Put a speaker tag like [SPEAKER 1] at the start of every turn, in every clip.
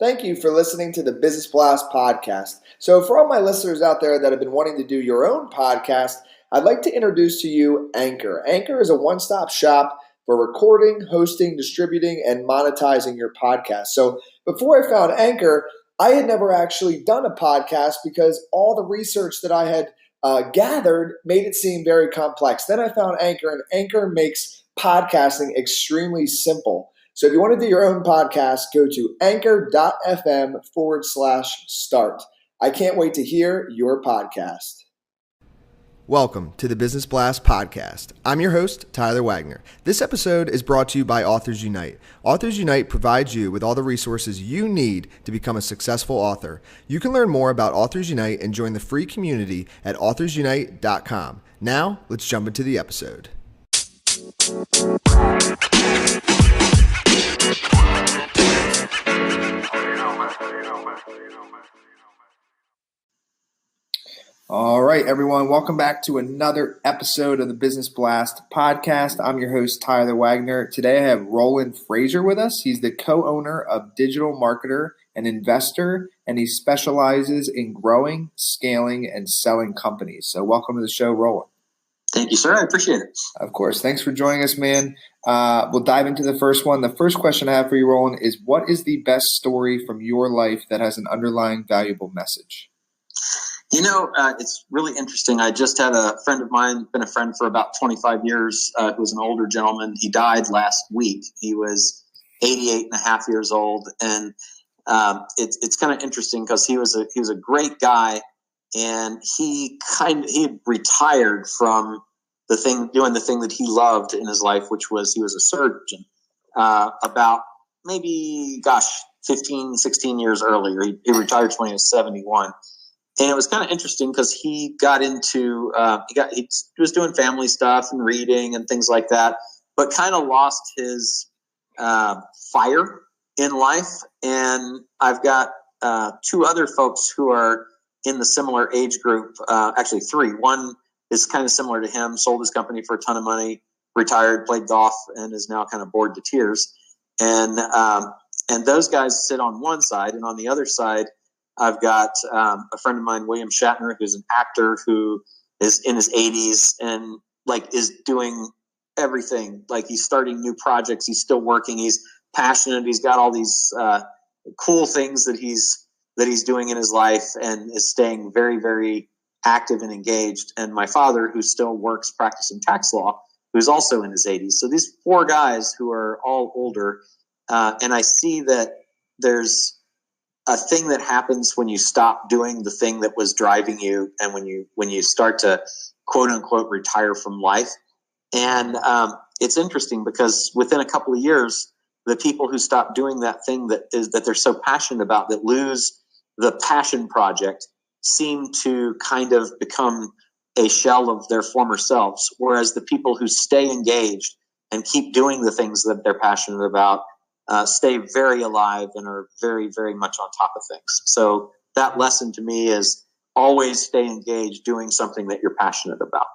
[SPEAKER 1] Thank you for listening to the Business Blast podcast. So for all my listeners out there that have been wanting to do your own podcast, I'd like to introduce to you Anchor. Anchor is a one-stop shop for recording, hosting, distributing, and monetizing your podcast. So before I found Anchor, I had never actually done a podcast because all the research that I had gathered made it seem very complex. Then I found Anchor, and Anchor makes podcasting extremely simple. So if you want to do your own podcast, go to anchor.fm/start. I can't wait to hear your podcast. Welcome to the Business Blast podcast. I'm your host, Tyler Wagner. This episode is brought to you by Authors Unite. Authors Unite provides you with all the resources you need to become a successful author. You can learn more about Authors Unite and join the free community at authorsunite.com. Now, let's jump into the episode. All right, everyone. Welcome back to another episode of the Business Blast podcast. I'm your host, Tyler Wagner. Today I have Roland Frasier with us. He's the co-owner of Digital Marketer and Investor, and he specializes in growing, scaling, and selling companies. So welcome to the show, Roland.
[SPEAKER 2] Thank you, sir. I appreciate it.
[SPEAKER 1] Of course. Thanks for joining us, man. We'll dive into the first one. The first question I have for you, Roland, is what is the best story from your life that has an underlying valuable message?
[SPEAKER 2] You know, it's really interesting. I just had a friend of mine, been a friend for about 25 years, who was an older gentleman. He died last week. He was 88 and a half years old. And it's kind of interesting because he was a great guy. And he had retired from doing the thing that he loved in his life, which was he was a surgeon, about maybe, 15, 16 years earlier. He retired when he was 71. And it was kind of interesting because he got into, he was doing family stuff and reading and things like that, but kind of lost his fire in life. And I've got two other folks who are in the similar age group, actually three. One is kind of similar to him, sold his company for a ton of money, retired, played golf, and is now kind of bored to tears. And those guys sit on one side, and on the other side, I've got a friend of mine, William Shatner, who's an actor who is in his 80s and is doing everything. Like he's starting new projects. He's still working. He's passionate. He's got all these cool things that he's doing in his life and is staying very, very active and engaged. And my father, who still works practicing tax law, who's also in his 80s. So these four guys who are all older, and I see that there's a thing that happens when you stop doing the thing that was driving you, and when you start to quote unquote retire from life. And it's interesting because within a couple of years, the people who stop doing that thing that they're so passionate about, that lose the passion project, seem to kind of become a shell of their former selves. Whereas the people who stay engaged and keep doing the things that they're passionate about stay very alive and are very, very much on top of things. So that lesson to me is always stay engaged doing something that you're passionate about.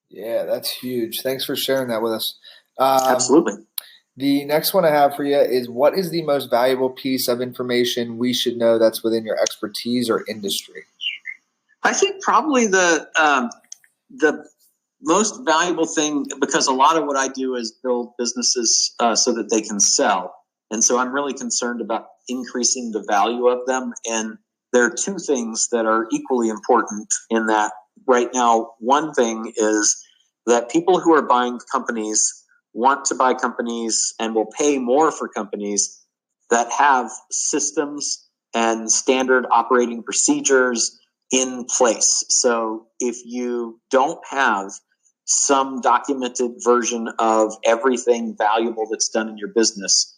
[SPEAKER 1] Yeah, that's huge. Thanks for sharing that with us.
[SPEAKER 2] Absolutely.
[SPEAKER 1] The next one I have for you is what is the most valuable piece of information we should know that's within your expertise or industry?
[SPEAKER 2] I think probably the most valuable thing, because a lot of what I do is build businesses so that they can sell. And so I'm really concerned about increasing the value of them. And there are two things that are equally important in that right now. One thing is that people who are buying companies want to buy companies and will pay more for companies that have systems and standard operating procedures in place. So if you don't have some documented version of everything valuable that's done in your business,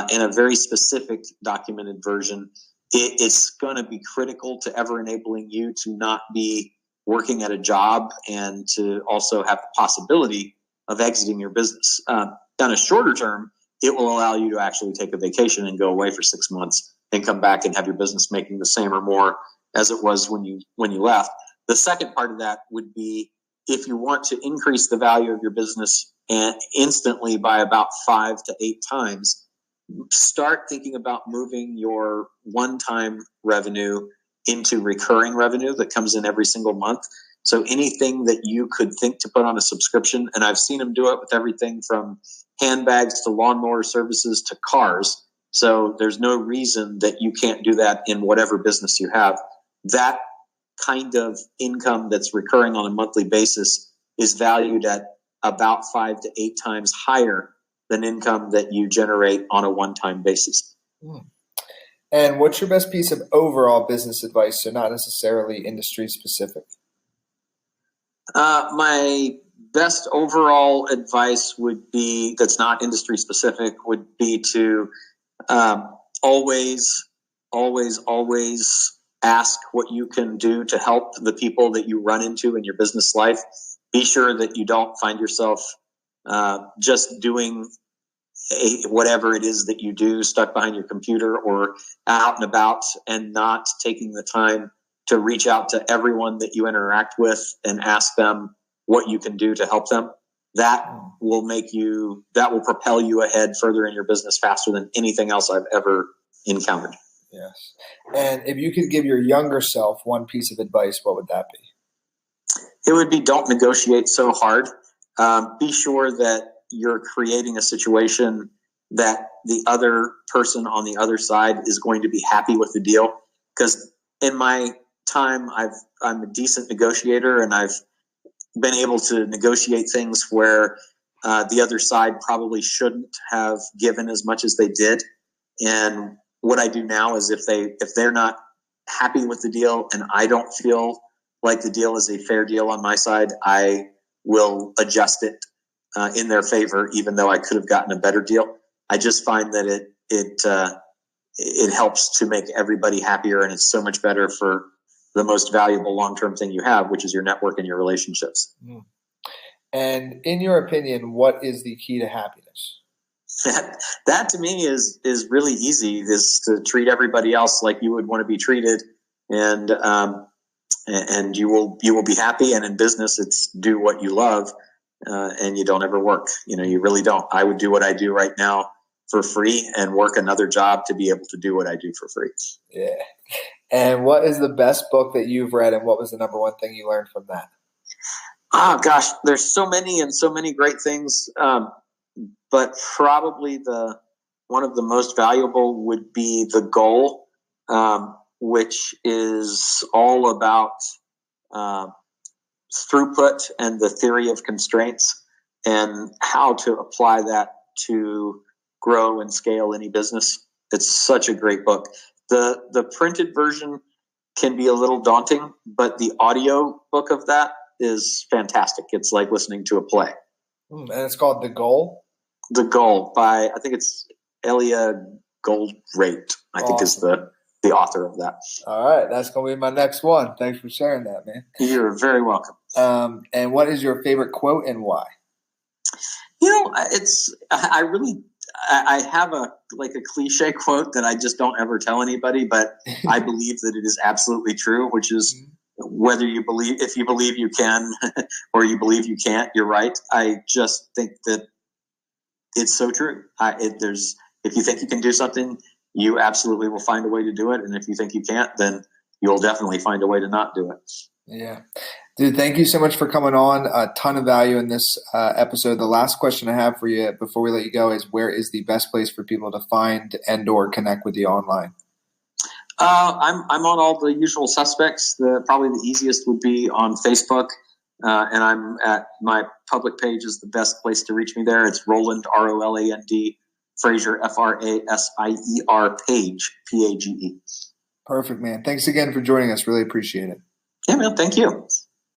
[SPEAKER 2] in a very specific documented version, it's going to be critical to ever enabling you to not be working at a job and to also have the possibility of exiting your business. On a shorter term, it will allow you to actually take a vacation and go away for 6 months and come back and have your business making the same or more as it was when you left. The second part of that would be if you want to increase the value of your business and instantly by about 5 to 8 times, start thinking about moving your one-time revenue into recurring revenue that comes in every single month. So anything that you could think to put on a subscription, and I've seen them do it with everything from handbags to lawnmower services to cars. So there's no reason that you can't do that in whatever business you have. That kind of income that's recurring on a monthly basis is valued at about 5 to 8 times higher than income that you generate on a one-time basis.
[SPEAKER 1] And what's your best piece of overall business advice, so not necessarily industry specific?
[SPEAKER 2] My best overall advice would be, that's not industry specific, would be to always ask what you can do to help the people that you run into in your business life. Be sure that you don't find yourself just doing whatever it is that you do, stuck behind your computer or out and about, and not taking the time to reach out to everyone that you interact with and ask them what you can do to help them. That will propel you ahead further in your business faster than anything else I've ever encountered.
[SPEAKER 1] Yes. And if you could give your younger self one piece of advice, what would that be?
[SPEAKER 2] It would be, don't negotiate so hard. Be sure that you're creating a situation that the other person on the other side is going to be happy with the deal. Because in my time, I'm a decent negotiator, and I've been able to negotiate things where the other side probably shouldn't have given as much as they did. And what I do now is if they're not happy with the deal and I don't feel like the deal is a fair deal on my side, I will adjust it in their favor, even though I could have gotten a better deal. I just find that it helps to make everybody happier, and it's so much better for the most valuable long-term thing you have, which is your network and your relationships.
[SPEAKER 1] And in your opinion, what is the key to happiness?
[SPEAKER 2] That to me is really easy, is to treat everybody else like you would want to be treated, and you will be happy. And in business, it's do what you love, and you don't ever work. You really don't. I would do what I do right now for free and work another job to be able to do what I do for free.
[SPEAKER 1] Yeah. And what is the best book that you've read, and what was the number one thing you learned from that?
[SPEAKER 2] Oh gosh, there's so many and so many great things. But probably one of the most valuable would be The Goal, which is all about throughput and the theory of constraints and how to apply that to grow and scale any business. It's such a great book. The printed version can be a little daunting, but the audio book of that is fantastic. It's like listening to a play.
[SPEAKER 1] And it's called The Goal?
[SPEAKER 2] The Goal by, I think it's Elia Goldrate, I think is the author of that.
[SPEAKER 1] All right. That's going to be my next one. Thanks for sharing that, man.
[SPEAKER 2] You're very welcome.
[SPEAKER 1] And what is your favorite quote and why?
[SPEAKER 2] I have a cliche quote that I just don't ever tell anybody, but I believe that it is absolutely true, which is if you believe you can or you believe you can't, you're right. I just think that it's so true. If you think you can do something, you absolutely will find a way to do it. And if you think you can't, then you'll definitely find a way to not do it.
[SPEAKER 1] Yeah. Dude, thank you so much for coming on. A ton of value in this episode. The last question I have for you before we let you go is, where is the best place for people to find and or connect with you online?
[SPEAKER 2] I'm on all the usual suspects. Probably the easiest would be on Facebook. And I'm at my public page is the best place to reach me there. It's Roland, Roland, Frasier, Frasier, Page, Page.
[SPEAKER 1] Perfect, man. Thanks again for joining us. Really appreciate it.
[SPEAKER 2] Yeah, man. Thank you.